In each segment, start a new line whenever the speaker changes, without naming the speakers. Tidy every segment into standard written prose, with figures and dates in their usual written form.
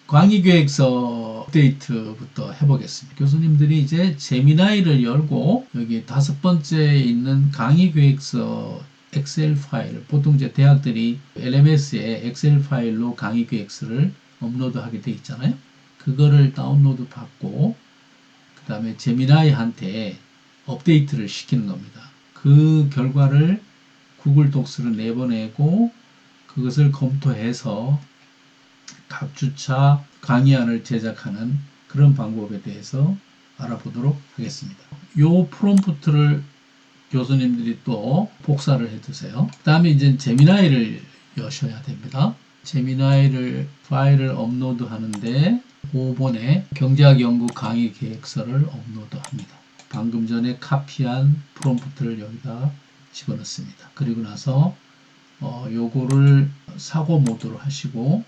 강의계획서 업데이트부터 해보겠습니다. 교수님들이 이제 제미나이를 열고 여기 5번째에 있는 강의계획서 엑셀 파일, 보통 이제 대학들이 LMS에 엑셀 파일로 강의계획서를 업로드하게 돼 있잖아요. 그거를 다운로드 받고 그 다음에 제미나이한테 업데이트를 시키는 겁니다. 그 결과를 구글 독스로 내보내고 그것을 검토해서 각 주차 강의안을 제작하는 그런 방법에 대해서 알아보도록 하겠습니다. 요 프롬프트를 교수님들이 또 복사를 해 두세요. 그 다음에 이제 제미나이를 여셔야 됩니다. 제미나이를 파일을 업로드 하는데 5번에 경제학 연구 강의 계획서를 업로드 합니다. 방금 전에 카피한 프롬프트를 여기다 집어넣습니다. 그리고 나서 요거를 사고 모드로 하시고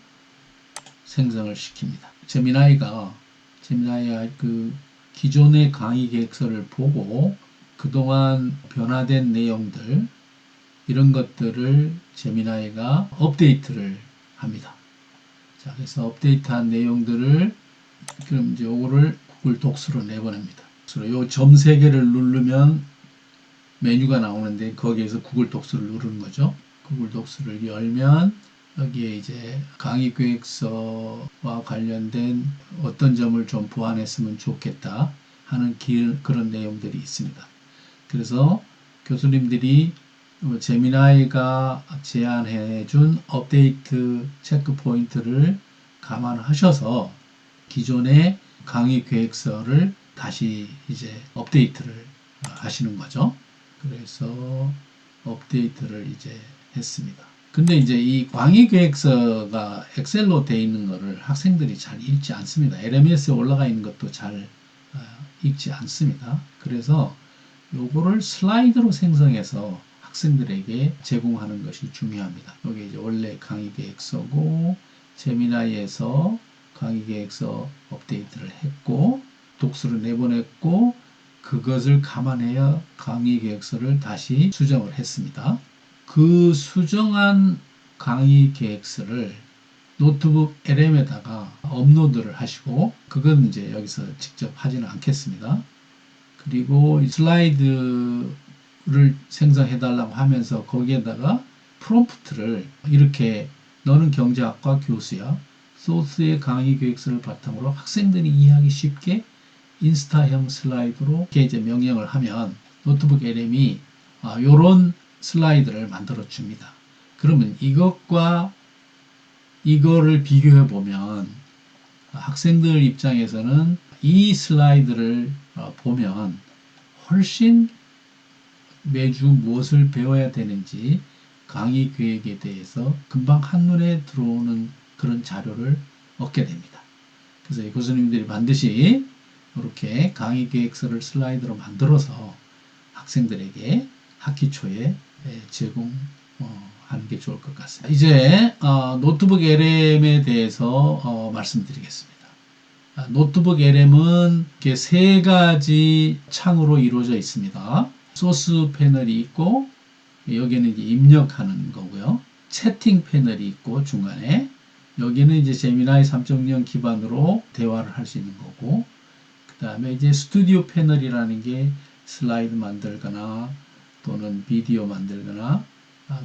생성을 시킵니다. 제미나이가 그 기존의 강의 계획서를 보고 그동안 변화된 내용들 이런 것들을 제미나이가 업데이트를 합니다. 자, 그래서 업데이트한 내용들을 그럼 이제 요거를 구글 독스로 내보냅니다. 요 점 3개를 누르면 메뉴가 나오는데 거기에서 구글 독스를 누르는 거죠. 구글 독스를 열면 여기에 이제 강의 계획서와 관련된 어떤 점을 좀 보완했으면 좋겠다 하는 그런 내용들이 있습니다. 그래서 교수님들이 제미나이가 제안해 준 업데이트 체크 포인트를 감안하셔서 기존의 강의 계획서를 다시 이제 업데이트를 하시는 거죠. 그래서 업데이트를 이제 했습니다. 근데 이제 이 강의 계획서가 엑셀로 되어 있는 거를 학생들이 잘 읽지 않습니다. LMS에 올라가 있는 것도 잘 읽지 않습니다. 그래서 요거를 슬라이드로 생성해서 학생들에게 제공하는 것이 중요합니다. 여기 이제 원래 강의 계획서고 제미나이에서 강의 계획서 업데이트를 했고 독수를 내보냈고 그것을 감안해야 강의 계획서를 다시 수정을 했습니다. 그 수정한 강의 계획서를 노트북 LM에다가 업로드를 하시고 그건 이제 여기서 직접 하지는 않겠습니다. 그리고 슬라이드를 생성해 달라고 하면서 거기에다가 프롬프트를 이렇게 너는 경제학과 교수야. 소스의 강의 계획서를 바탕으로 학생들이 이해하기 쉽게 인스타형 슬라이드로 이렇게 이제 명령을 하면 노트북 LM이 요런 슬라이드를 만들어 줍니다. 그러면 이것과 이거를 비교해 보면 학생들 입장에서는 이 슬라이드를 보면 훨씬 매주 무엇을 배워야 되는지 강의 계획에 대해서 금방 한눈에 들어오는 그런 자료를 얻게 됩니다. 그래서 교수님들이 반드시 이렇게 강의 계획서를 슬라이드로 만들어서 학생들에게 학기 초에 제공하는 게 좋을 것 같습니다. 이제 노트북 LM에 대해서 말씀드리겠습니다. 노트북 LM은 이렇게 3가지 창으로 이루어져 있습니다. 소스 패널이 있고 여기는 이제 입력하는 거고요. 채팅 패널이 있고 중간에 여기는 이제 제미나이 3.0 기반으로 대화를 할 수 있는 거고 그 다음에 이제 스튜디오 패널이라는 게 슬라이드 만들거나 또는 비디오 만들거나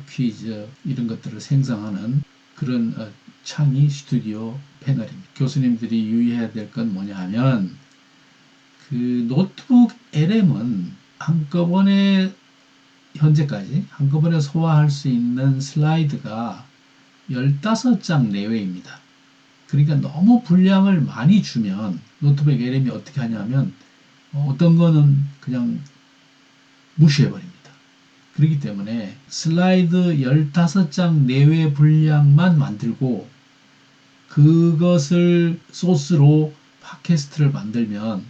퀴즈 이런 것들을 생성하는 그런 창이 스튜디오 패널입니다. 교수님들이 유의해야 될 건 뭐냐 하면 그 노트북 LM은 한꺼번에 현재까지 한꺼번에 소화할 수 있는 슬라이드가 15장 내외입니다. 그러니까 너무 분량을 많이 주면 노트북 LM이 어떻게 하냐면 어떤 거는 그냥 무시해버립니다. 그렇기 때문에 슬라이드 15장 내외 분량만 만들고 그것을 소스로 팟캐스트를 만들면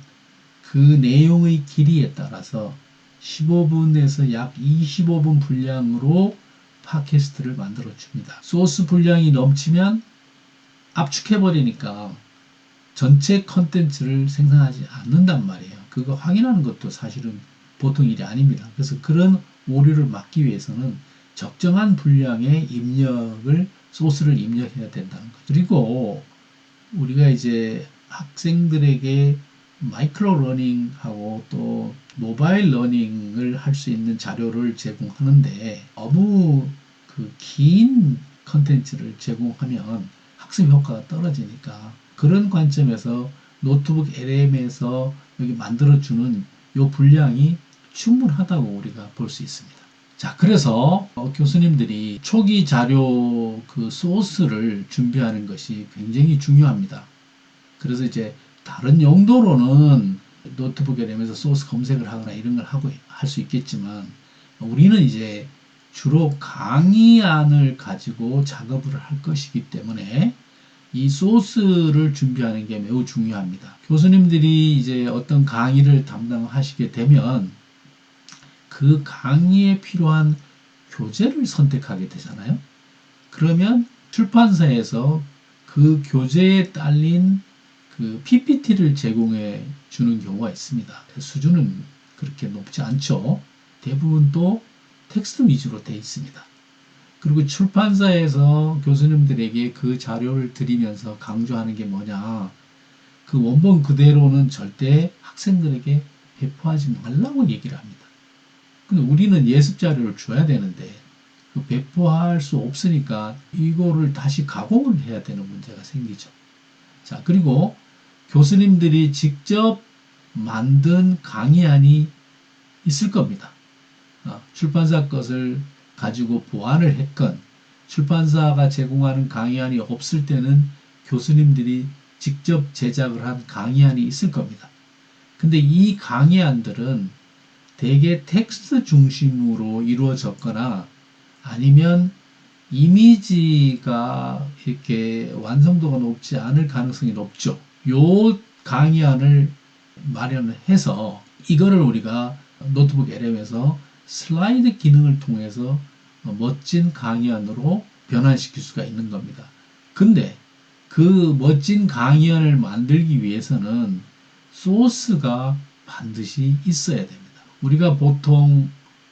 그 내용의 길이에 따라서 15분에서 약 25분 분량으로 팟캐스트를 만들어 줍니다. 소스 분량이 넘치면 압축해버리니까 전체 컨텐츠를 생산하지 않는단 말이에요. 그거 확인하는 것도 사실은 보통 일이 아닙니다. 그래서 그런 오류를 막기 위해서는 적정한 분량의 입력을 소스를 입력해야 된다는 거죠. 그리고 우리가 이제 학생들에게 마이크로 러닝하고 또 모바일 러닝을 할 수 있는 자료를 제공하는데 너무 그 긴 컨텐츠를 제공하면 학습 효과가 떨어지니까 그런 관점에서 노트북 LM에서 여기 만들어주는 요 분량이 충분하다고 우리가 볼 수 있습니다. 자, 그래서 교수님들이 초기 자료 그 소스를 준비하는 것이 굉장히 중요합니다. 그래서 이제 다른 용도로는 노트북 LM에서 소스 검색을 하거나 이런 걸 하고 할 수 있겠지만 우리는 이제 주로 강의안을 가지고 작업을 할 것이기 때문에 이 소스를 준비하는 게 매우 중요합니다. 교수님들이 이제 어떤 강의를 담당하시게 되면 그 강의에 필요한 교재를 선택하게 되잖아요. 그러면 출판사에서 그 교재에 딸린 그 PPT를 제공해 주는 경우가 있습니다. 수준은 그렇게 높지 않죠. 대부분 또 텍스트 위주로 되어 있습니다. 그리고 출판사에서 교수님들에게 그 자료를 드리면서 강조하는 게 뭐냐. 그 원본 그대로는 절대 학생들에게 배포하지 말라고 얘기를 합니다. 근데 우리는 예습 자료를 줘야 되는데 그 배포할 수 없으니까 이거를 다시 가공을 해야 되는 문제가 생기죠. 자, 그리고 교수님들이 직접 만든 강의안이 있을 겁니다. 출판사 것을 가지고 보완을 했건 출판사가 제공하는 강의안이 없을 때는 교수님들이 직접 제작을 한 강의안이 있을 겁니다. 근데 이 강의안들은 대개 텍스트 중심으로 이루어졌거나 아니면 이미지가 이렇게 완성도가 높지 않을 가능성이 높죠. 요 강의안을 마련해서 이거를 우리가 노트북 LM에서 슬라이드 기능을 통해서 멋진 강의안으로 변환시킬 수가 있는 겁니다. 근데 그 멋진 강의안을 만들기 위해서는 소스가 반드시 있어야 됩니다. 우리가 보통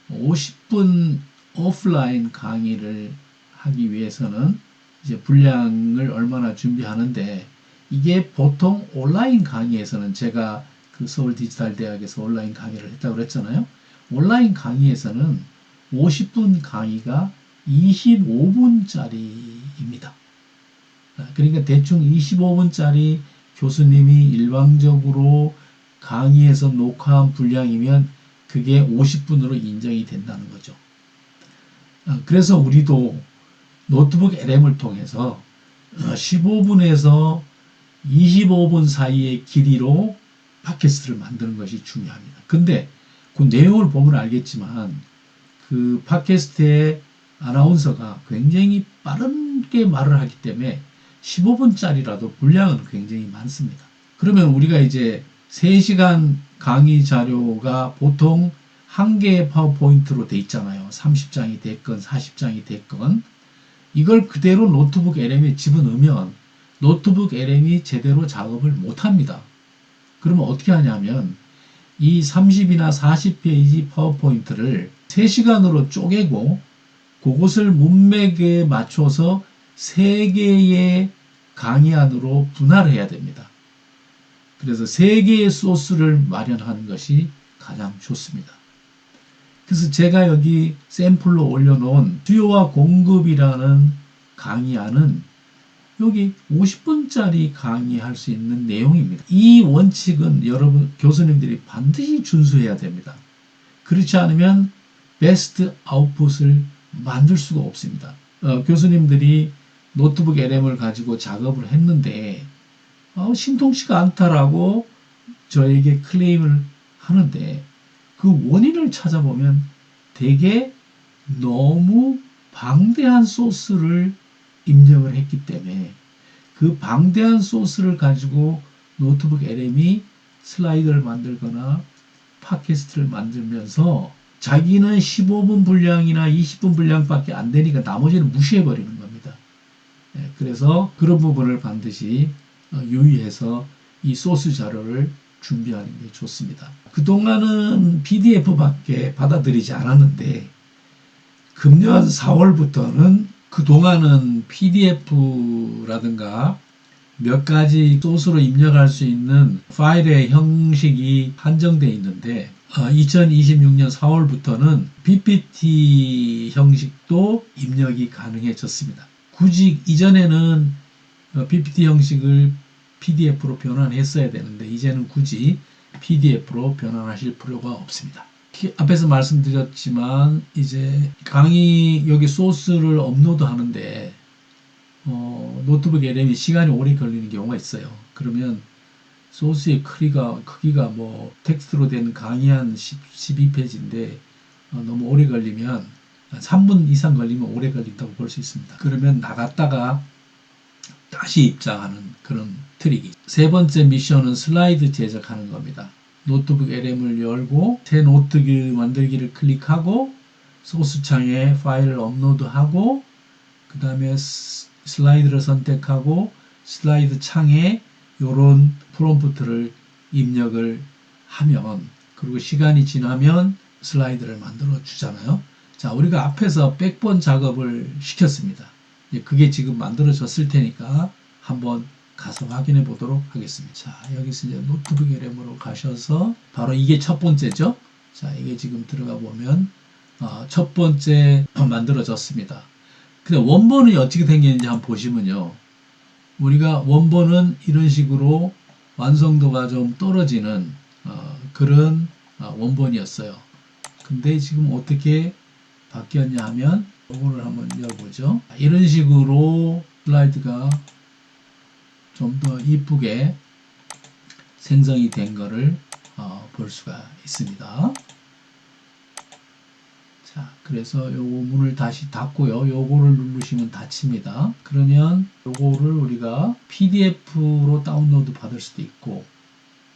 50분 오프라인 강의를 하기 위해서는 이제 분량을 얼마나 준비하는데 이게 보통 온라인 강의에서는 제가 그 서울 디지털 대학에서 온라인 강의를 했다고 그랬잖아요. 온라인 강의에서는 50분 강의가 25분짜리입니다. 그러니까 대충 25분짜리 교수님이 일방적으로 강의에서 녹화한 분량이면 그게 50분으로 인정이 된다는 거죠. 그래서 우리도 노트북 LM을 통해서 15분에서 25분 사이의 길이로 팟캐스트를 만드는 것이 중요합니다. 근데 그 내용을 보면 알겠지만 그 팟캐스트의 아나운서가 굉장히 빠르게 말을 하기 때문에 15분짜리라도 분량은 굉장히 많습니다. 그러면 우리가 이제 3시간 강의 자료가 보통 한 개의 파워포인트로 돼 있잖아요. 30장이 됐건 40장이 됐건 이걸 그대로 노트북 LM에 집어넣으면 노트북 LM이 제대로 작업을 못합니다. 그러면 어떻게 하냐면 이 30이나 40페이지 파워포인트를 3시간으로 쪼개고 그것을 문맥에 맞춰서 3개의 강의안으로 분할해야 됩니다. 그래서 3개의 소스를 마련하는 것이 가장 좋습니다. 그래서 제가 여기 샘플로 올려놓은 수요와 공급이라는 강의안은 여기 50분짜리 강의할 수 있는 내용입니다. 이 원칙은 여러분 교수님들이 반드시 준수해야 됩니다. 그렇지 않으면 베스트 아웃풋을 만들 수가 없습니다. 교수님들이 노트북 LM을 가지고 작업을 했는데 신통치가 않다라고 저에게 클레임을 하는데 그 원인을 찾아보면 되게 너무 방대한 소스를 입력을 했기 때문에 그 방대한 소스를 가지고 노트북 LM이 슬라이드를 만들거나 팟캐스트를 만들면서 자기는 15분 분량이나 20분 분량밖에 안 되니까 나머지는 무시해버리는 겁니다. 그래서 그런 부분을 반드시 유의해서 이 소스 자료를 준비하는 게 좋습니다. 그동안은 PDF밖에 받아들이지 않았는데 금년 4월부터는 그동안은 PDF라든가 몇 가지 소스로 입력할 수 있는 파일의 형식이 한정되어 있는데 2026년 4월부터는 PPT 형식도 입력이 가능해졌습니다. 굳이 이전에는 PPT 형식을 PDF로 변환했어야 되는데 이제는 굳이 PDF로 변환하실 필요가 없습니다. 앞에서 말씀드렸지만 이제 강의 여기 소스를 업로드 하는데 노트북 LM이 시간이 오래 걸리는 경우가 있어요. 그러면 소스의 크기가 뭐 텍스트로 된 강의 한 12페이지인데 너무 오래 걸리면 3분 이상 걸리면 오래 걸린다고 볼 수 있습니다. 그러면 나갔다가 다시 입장하는 그런 트릭이. 세 번째 미션은 슬라이드 제작하는 겁니다. 노트북 LM을 열고 새 노트북 만들기를 클릭하고 소스 창에 파일을 업로드하고 그 다음에 슬라이드를 선택하고 슬라이드 창에 이런 프롬프트를 입력을 하면 그리고 시간이 지나면 슬라이드를 만들어 주잖아요. 자, 우리가 앞에서 백본 작업을 시켰습니다. 그게 지금 만들어졌을 테니까 한번 가서 확인해 보도록 하겠습니다. 자, 여기서 이제 노트북 LM으로 가셔서 바로 이게 첫 번째죠. 자, 이게 지금 들어가 보면 첫 번째 만들어졌습니다. 근데 원본이 어떻게 생겼는지 한번 보시면요. 우리가 원본은 이런 식으로 완성도가 좀 떨어지는 그런 원본이었어요. 근데 지금 어떻게 바뀌었냐 하면 이거를 한번 열어보죠. 이런 식으로 슬라이드가 좀 더 이쁘게 생성이 된 거를 볼 수가 있습니다. 자, 그래서 요거 문을 다시 닫고요. 요거를 누르시면 닫힙니다. 그러면 요거를 우리가 PDF로 다운로드 받을 수도 있고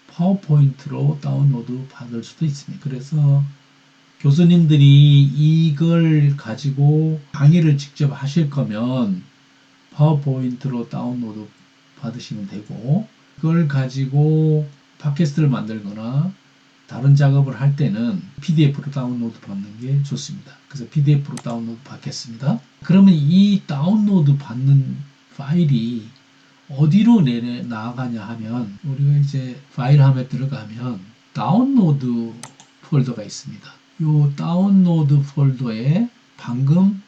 파워포인트로 다운로드 받을 수도 있습니다. 그래서 교수님들이 이걸 가지고 강의를 직접 하실 거면 파워포인트로 다운로드 받으시면 되고 그걸 가지고 팟캐스트를 만들거나 다른 작업을 할 때는 PDF로 다운로드 받는 게 좋습니다. 그래서 PDF로 다운로드 받겠습니다. 그러면 이 다운로드 받는 파일이 어디로 나아가냐 하면 우리가 이제 파일함에 들어가면 다운로드 폴더가 있습니다. 이 다운로드 폴더에 방금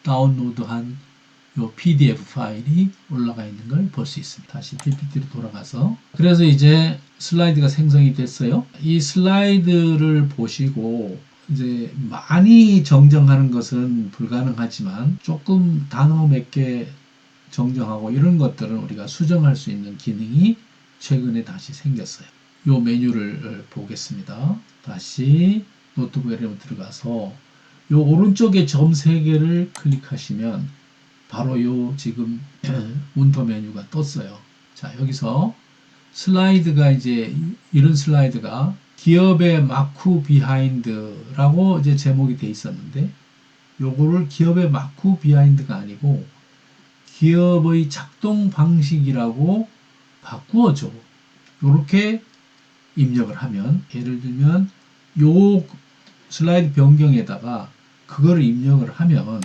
다운로드한 이 PDF 파일이 올라가 있는 걸 볼 수 있습니다. 다시 PPT로 돌아가서 그래서 이제 슬라이드가 생성이 됐어요. 이 슬라이드를 보시고 이제 많이 정정하는 것은 불가능하지만 조금 단어 몇 개 정정하고 이런 것들은 우리가 수정할 수 있는 기능이 최근에 다시 생겼어요. 이 메뉴를 보겠습니다. 다시 노트북 LM 들어가서 이 오른쪽에 점 3개를 클릭하시면 바로 요 지금 문터 메뉴가 떴어요. 자, 여기서 슬라이드가 이제 이런 슬라이드가 기업의 마크 비하인드라고 이제 제목이 돼 있었는데 요거를 기업의 마크 비하인드가 아니고 기업의 작동 방식이라고 바꾸어줘. 요렇게 입력을 하면 예를 들면 요 슬라이드 변경에다가 그거를 입력을 하면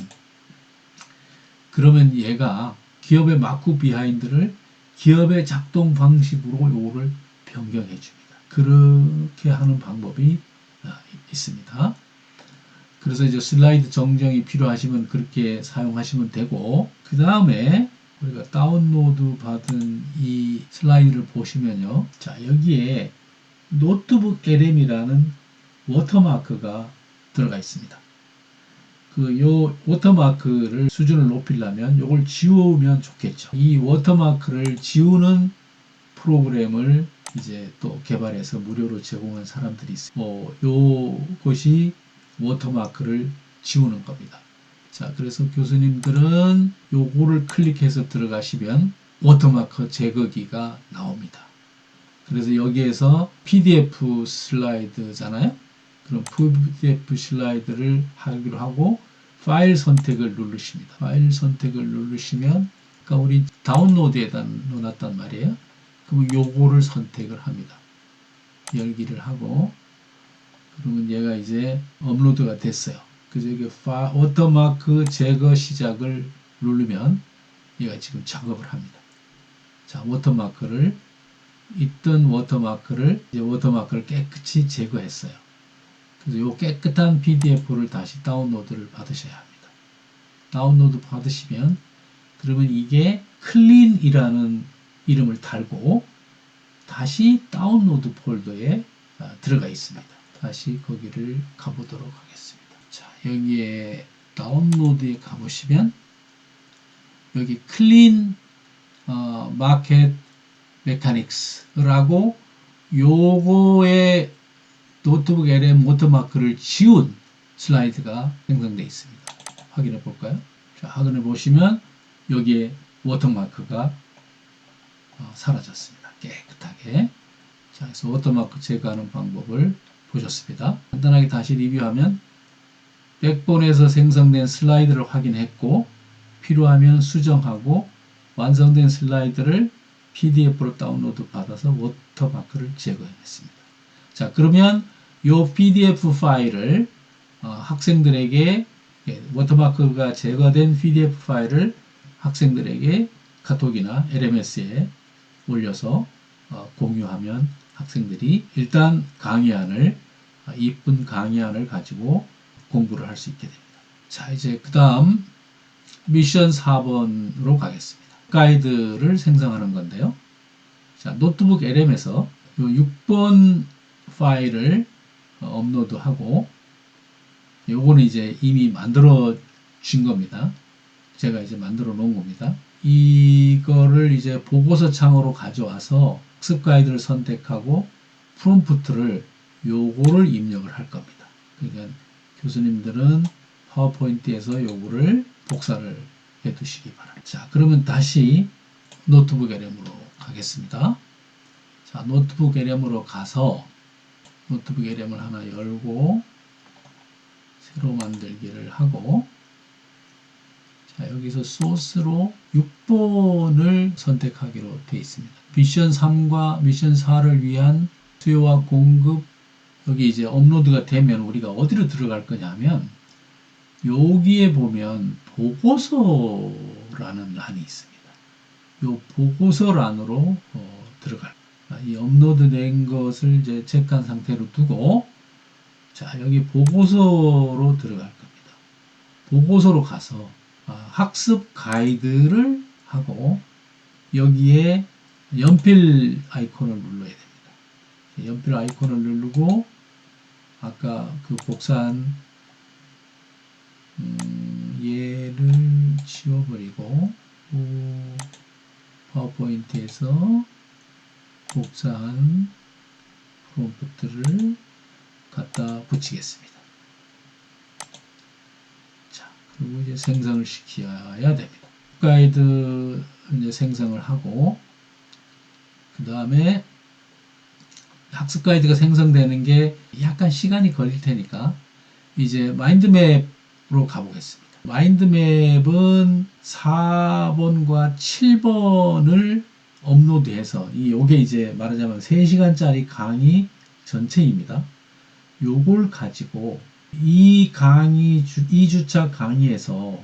그러면 얘가 기업의 마크 비하인드를 기업의 작동 방식으로 요거를 변경해 줍니다. 그렇게 하는 방법이 있습니다. 그래서 이제 슬라이드 정정이 필요하시면 그렇게 사용하시면 되고 그 다음에 우리가 다운로드 받은 이 슬라이드를 보시면요. 자, 여기에 노트북 LM이라는 워터마크가 들어가 있습니다. 요 워터마크를 수준을 높이려면 요걸 지우면 좋겠죠. 이 워터마크를 지우는 프로그램을 이제 또 개발해서 무료로 제공한 사람들이 있어요. 요것이 워터마크를 지우는 겁니다. 자, 그래서 교수님들은 요거를 클릭해서 들어가시면 워터마크 제거기가 나옵니다. 그래서 여기에서 PDF 슬라이드잖아요. 그럼 PDF 슬라이드를 하기로 하고 파일 선택을 누르십니다. 파일 선택을 누르시면 그러니까 우리 다운로드에다 넣어놨단 말이에요. 그럼 요거를 선택을 합니다. 열기를 하고 그러면 얘가 이제 업로드가 됐어요. 그래서 여기 워터마크 제거 시작을 누르면 얘가 지금 작업을 합니다. 자, 워터마크를 있던 워터마크를 이제 워터마크를 깨끗이 제거했어요. 그래서 이 깨끗한 PDF를 다시 다운로드를 받으셔야 합니다. 다운로드 받으시면 그러면 이게 클린이라는 이름을 달고 다시 다운로드 폴더에 들어가 있습니다. 다시 거기를 가보도록 하겠습니다. 자, 여기에 다운로드에 가보시면 여기 클린 마켓 메카닉스라고 요거의 노트북 LM 워터마크를 지운 슬라이드가 생성되어 있습니다. 확인해 볼까요? 자, 확인해 보시면 여기에 워터마크가 사라졌습니다. 깨끗하게. 자, 그래서 워터마크 제거하는 방법을 보셨습니다. 간단하게 다시 리뷰하면 백본에서 생성된 슬라이드를 확인했고 필요하면 수정하고 완성된 슬라이드를 PDF로 다운로드 받아서 워터마크를 제거했습니다. 자, 그러면 이 PDF 파일을 학생들에게 워터마크가 제거된 PDF 파일을 학생들에게 카톡이나 LMS에 올려서 공유하면 학생들이 일단 강의안을 이쁜 강의안을 가지고 공부를 할 수 있게 됩니다. 자, 이제 그 다음 미션 4번으로 가겠습니다. 가이드를 생성하는 건데요. 자, 노트북 LM에서 6번 파일을 업로드하고 요거는 이제 이미 만들어 준 겁니다. 제가 이제 만들어 놓은 겁니다. 이거를 이제 보고서 창으로 가져와서 학습 가이드를 선택하고 프롬프트를 요거를 입력을 할 겁니다. 그러니까 교수님들은 파워포인트에서 요거를 복사를 해 두시기 바랍니다. 자, 그러면 다시 노트북 LM으로 가겠습니다. 자, 노트북 LM으로 가서 노트북 LM을 하나 열고 새로 만들기를 하고 자, 여기서 소스로 6번을 선택하기로 되어 있습니다. 미션 3과 미션 4를 위한 수요와 공급 여기 이제 업로드가 되면 우리가 어디로 들어갈 거냐면 여기에 보면 보고서라는 란이 있습니다. 이 보고서란으로 들어갈 이 업로드된 것을 이제 체크한 상태로 두고 자, 여기 보고서로 들어갈 겁니다. 보고서로 가서 학습 가이드를 하고 여기에 연필 아이콘을 눌러야 됩니다. 연필 아이콘을 누르고 아까 그 복사한 얘를 지워버리고 파워포인트에서 복사한 프롬프트를 갖다 붙이겠습니다. 자, 그리고 이제 생성을 시켜야 됩니다. 가이드 이제 생성을 하고 그 다음에 학습 가이드가 생성되는 게 약간 시간이 걸릴 테니까 이제 마인드맵으로 가보겠습니다. 마인드맵은 4번과 7번을 업로드해서 요게 이제 말하자면 3시간짜리 강의 전체입니다. 요걸 가지고 이 강의 2주차 강의에서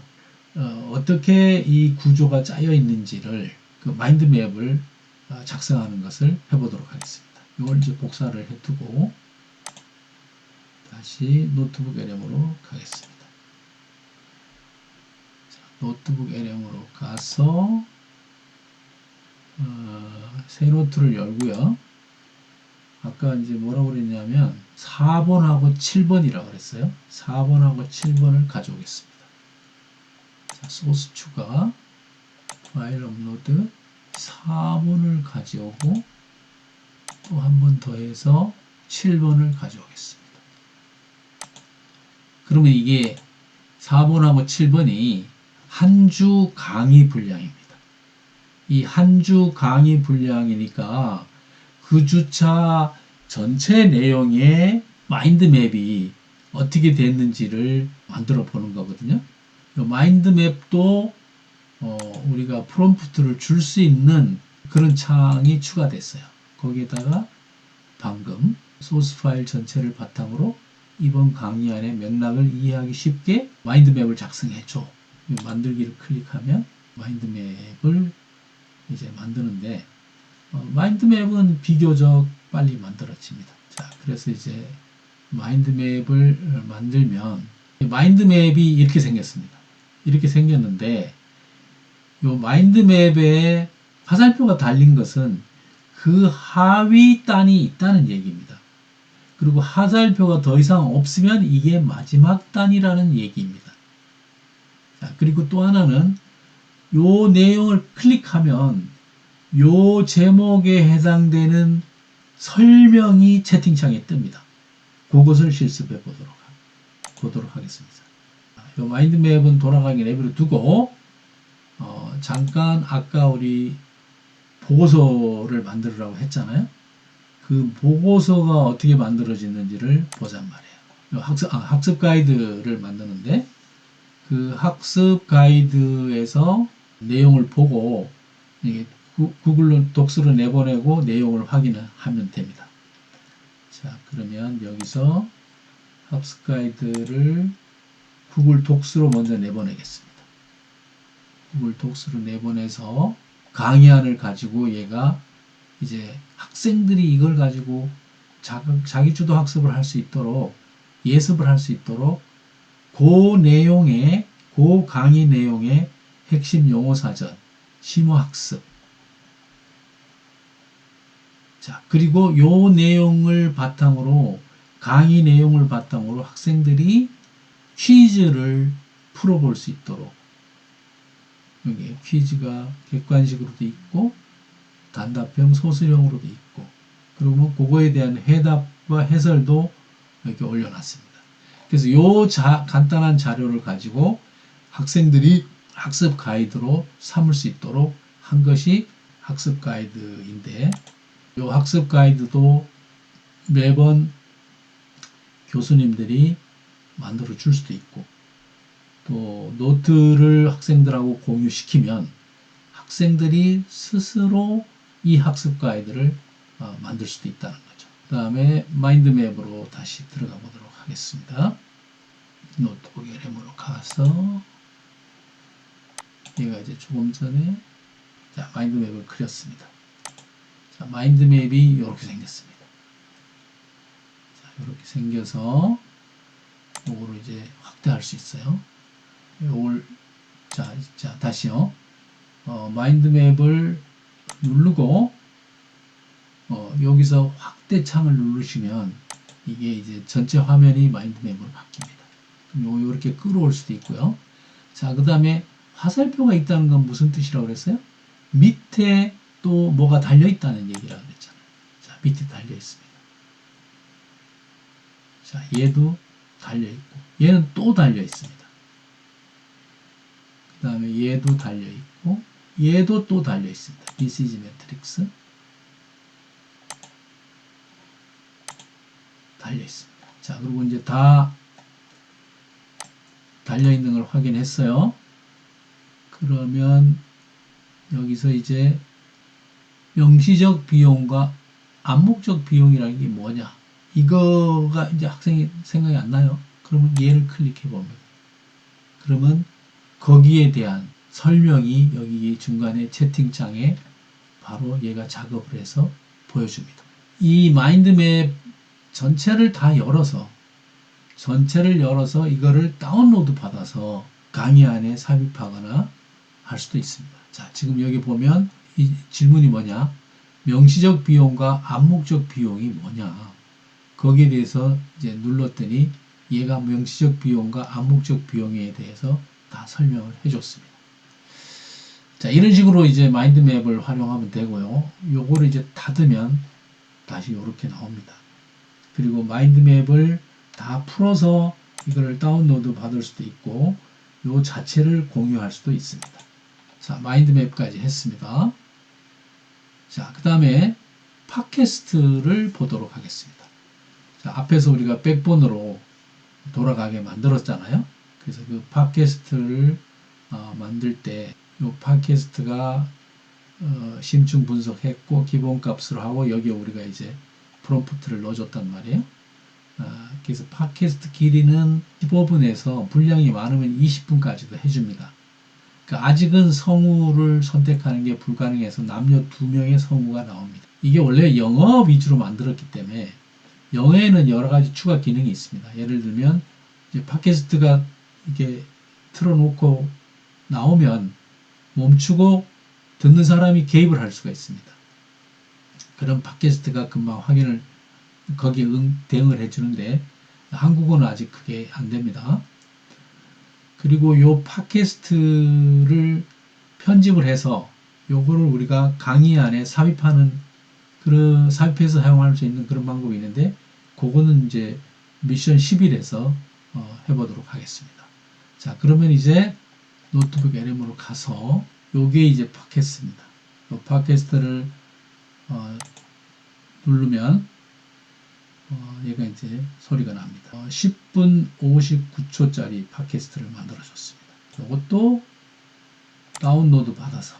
어떻게 이 구조가 짜여 있는지를 그 마인드맵을 작성하는 것을 해보도록 하겠습니다. 이걸 이제 복사를 해두고 다시 노트북 LM으로 가겠습니다. 자, 노트북 LM으로 가서 새 노트를 열고요. 아까 이제 뭐라고 그랬냐면 4번하고 7번이라고 그랬어요. 4번하고 7번을 가져오겠습니다. 자, 소스 추가 파일 업로드 4번을 가져오고 또 한 번 더해서 7번을 가져오겠습니다. 그러면 이게 4번하고 7번이 한 주 강의 분량입니다. 이 한 주 강의 분량이니까 그 주차 전체 내용의 마인드맵이 어떻게 됐는지를 만들어 보는 거거든요. 이 마인드맵도 우리가 프롬프트를 줄 수 있는 그런 창이 추가됐어요. 거기에다가 방금 소스 파일 전체를 바탕으로 이번 강의안의 맥락을 이해하기 쉽게 마인드맵을 작성해줘. 만들기를 클릭하면 마인드맵을 이제 만드는데 마인드맵은 비교적 빨리 만들어집니다. 자, 그래서 이제 마인드맵을 만들면 마인드맵이 이렇게 생겼습니다. 이렇게 생겼는데 이 마인드맵에 화살표가 달린 것은 그 하위 단이 있다는 얘기입니다. 그리고 화살표가 더 이상 없으면 이게 마지막 단이라는 얘기입니다. 자, 그리고 또 하나는 요 내용을 클릭하면 요 제목에 해당되는 설명이 채팅창에 뜹니다. 그것을 실습해 보도록 하겠습니다. 요 마인드맵은 돌아가기 내버려 두고 잠깐 아까 우리 보고서를 만들으라고 했잖아요. 그 보고서가 어떻게 만들어지는지를 보잔 말이에요. 학습 가이드를 만드는데 그 학습 가이드에서 내용을 보고 구글로 독스로 내보내고 내용을 확인하면 됩니다. 자, 그러면 여기서 학습 가이드를 구글 독스로 먼저 내보내겠습니다. 구글 독스로 내보내서 강의안을 가지고 얘가 이제 학생들이 이걸 가지고 자기주도 학습을 할 수 있도록 예습을 할 수 있도록 그 내용의 그 강의 내용의 핵심 용어사전, 심화학습. 자, 그리고 요 내용을 바탕으로 강의 내용을 바탕으로 학생들이 퀴즈를 풀어볼 수 있도록 여기 퀴즈가 객관식으로도 있고 단답형 소설형으로도 있고 그리고 그거에 대한 해답과 해설도 이렇게 올려놨습니다. 그래서 요 간단한 자료를 가지고 학생들이 학습 가이드로 삼을 수 있도록 한 것이 학습 가이드인데 요 학습 가이드도 매번 교수님들이 만들어 줄 수도 있고 또 노트를 학생들하고 공유시키면 학생들이 스스로 이 학습 가이드를 만들 수도 있다는 거죠. 그 다음에 마인드맵으로 다시 들어가 보도록 하겠습니다. 노트북 LM으로 가서 얘가 이제 조금 전에 자, 마인드맵을 그렸습니다. 자, 마인드맵이 이렇게 생겼습니다. 자, 이렇게 생겨서 요거를 이제 확대할 수 있어요. 요걸 자 다시요. 마인드맵을 누르고 여기서 확대 창을 누르시면 이게 이제 전체 화면이 마인드맵으로 바뀝니다. 그럼 요렇게 끌어올 수도 있고요. 자, 그 다음에 화살표가 있다는 건 무슨 뜻이라고 그랬어요? 밑에 또 뭐가 달려 있다는 얘기라고 그랬잖아요. 자, 밑에 달려 있습니다. 자, 얘도 달려 있고 얘는 또 달려 있습니다. 그 다음에 얘도 달려 있고 얘도 또 달려 있습니다. BCG 매트릭스 달려 있습니다. 자, 그리고 이제 다 달려 있는 걸 확인했어요. 그러면 여기서 이제 명시적 비용과 암묵적 비용이라는 게 뭐냐? 이거가 이제 학생이 생각이 안 나요. 그러면 얘를 클릭해 봅니다. 그러면 거기에 대한 설명이 여기 중간에 채팅창에 바로 얘가 작업을 해서 보여줍니다. 이 마인드맵 전체를 다 열어서 이거를 다운로드 받아서 강의 안에 삽입하거나 할 수도 있습니다. 자, 지금 여기 보면 이 질문이 뭐냐? 명시적 비용과 암묵적 비용이 뭐냐? 거기에 대해서 이제 눌렀더니 얘가 명시적 비용과 암묵적 비용에 대해서 다 설명을 해줬습니다. 자, 이런 식으로 이제 마인드맵을 활용하면 되고요. 요거를 이제 닫으면 다시 이렇게 나옵니다. 그리고 마인드맵을 다 풀어서 이거를 다운로드 받을 수도 있고 요 자체를 공유할 수도 있습니다. 자, 마인드맵까지 했습니다. 자, 그 다음에 팟캐스트를 보도록 하겠습니다. 자, 앞에서 우리가 백본으로 돌아가게 만들었잖아요. 그래서 그 팟캐스트를 만들 때 이 팟캐스트가 심층 분석했고 기본값으로 하고 여기에 우리가 이제 프롬프트를 넣어줬단 말이에요. 그래서 팟캐스트 길이는 15분에서 분량이 많으면 20분까지도 해줍니다. 그러니까 아직은 성우를 선택하는 게 불가능해서 남녀 2명의 성우가 나옵니다. 이게 원래 영어 위주로 만들었기 때문에 영어에는 여러 가지 추가 기능이 있습니다. 예를 들면 이제 팟캐스트가 이게 틀어놓고 나오면 멈추고 듣는 사람이 개입을 할 수가 있습니다. 그럼 팟캐스트가 금방 확인을 거기에 대응을 해주는데 한국어는 아직 그게 안 됩니다. 그리고 요 팟캐스트를 편집을 해서 요거를 우리가 강의 안에 삽입해서 사용할 수 있는 그런 방법이 있는데 그거는 이제 미션 11에서 해보도록 하겠습니다. 자, 그러면 이제 노트북 LM으로 가서 요게 이제 팟캐스트입니다. 요 팟캐스트를 누르면 얘가 이제 소리가 납니다. 10분 59초짜리 팟캐스트를 만들어줬습니다. 이것도 다운로드 받아서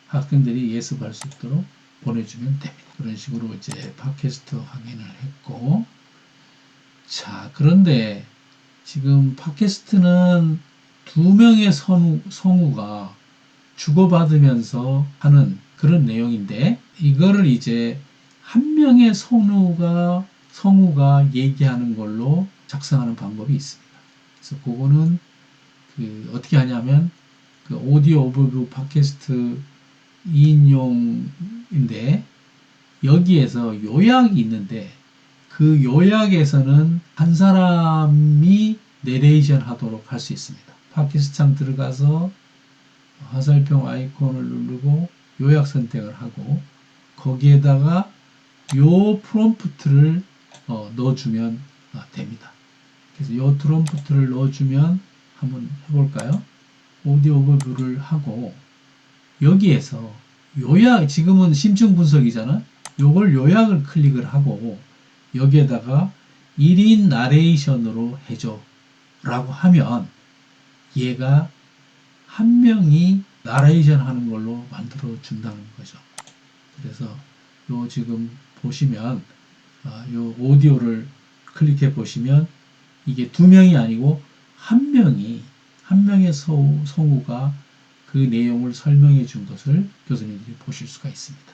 학생들이 예습할 수 있도록 보내주면 됩니다. 그런 식으로 이제 팟캐스트 확인을 했고, 자, 그런데 지금 팟캐스트는 2명의 성우가 주고받으면서 하는 그런 내용인데, 이거를 이제 1명의 성우가 얘기하는 걸로 작성하는 방법이 있습니다. 그래서 그거는 어떻게 하냐면 오디오 오버뷰 팟캐스트 2인용인데 여기에서 요약이 있는데 그 요약에서는 한 사람이 내레이션 하도록 할 수 있습니다. 팟캐스트 창 들어가서 화살표 아이콘을 누르고 요약 선택을 하고 거기에다가 요 프롬프트를 넣어주면 됩니다. 그래서 요 프롬프트를 넣어주면 한번 해볼까요? 오디오 오버뷰를 하고 여기에서 요약, 지금은 심층 분석이잖아. 요걸 요약을 클릭을 하고 여기에다가 1인 나레이션으로 해줘 라고 하면 얘가 1명이 나레이션 하는 걸로 만들어 준다는 거죠. 그래서 요 지금 보시면 요 오디오를 클릭해 보시면 이게 2명이 아니고 1명의 성우가 그 내용을 설명해 준 것을 교수님들이 보실 수가 있습니다.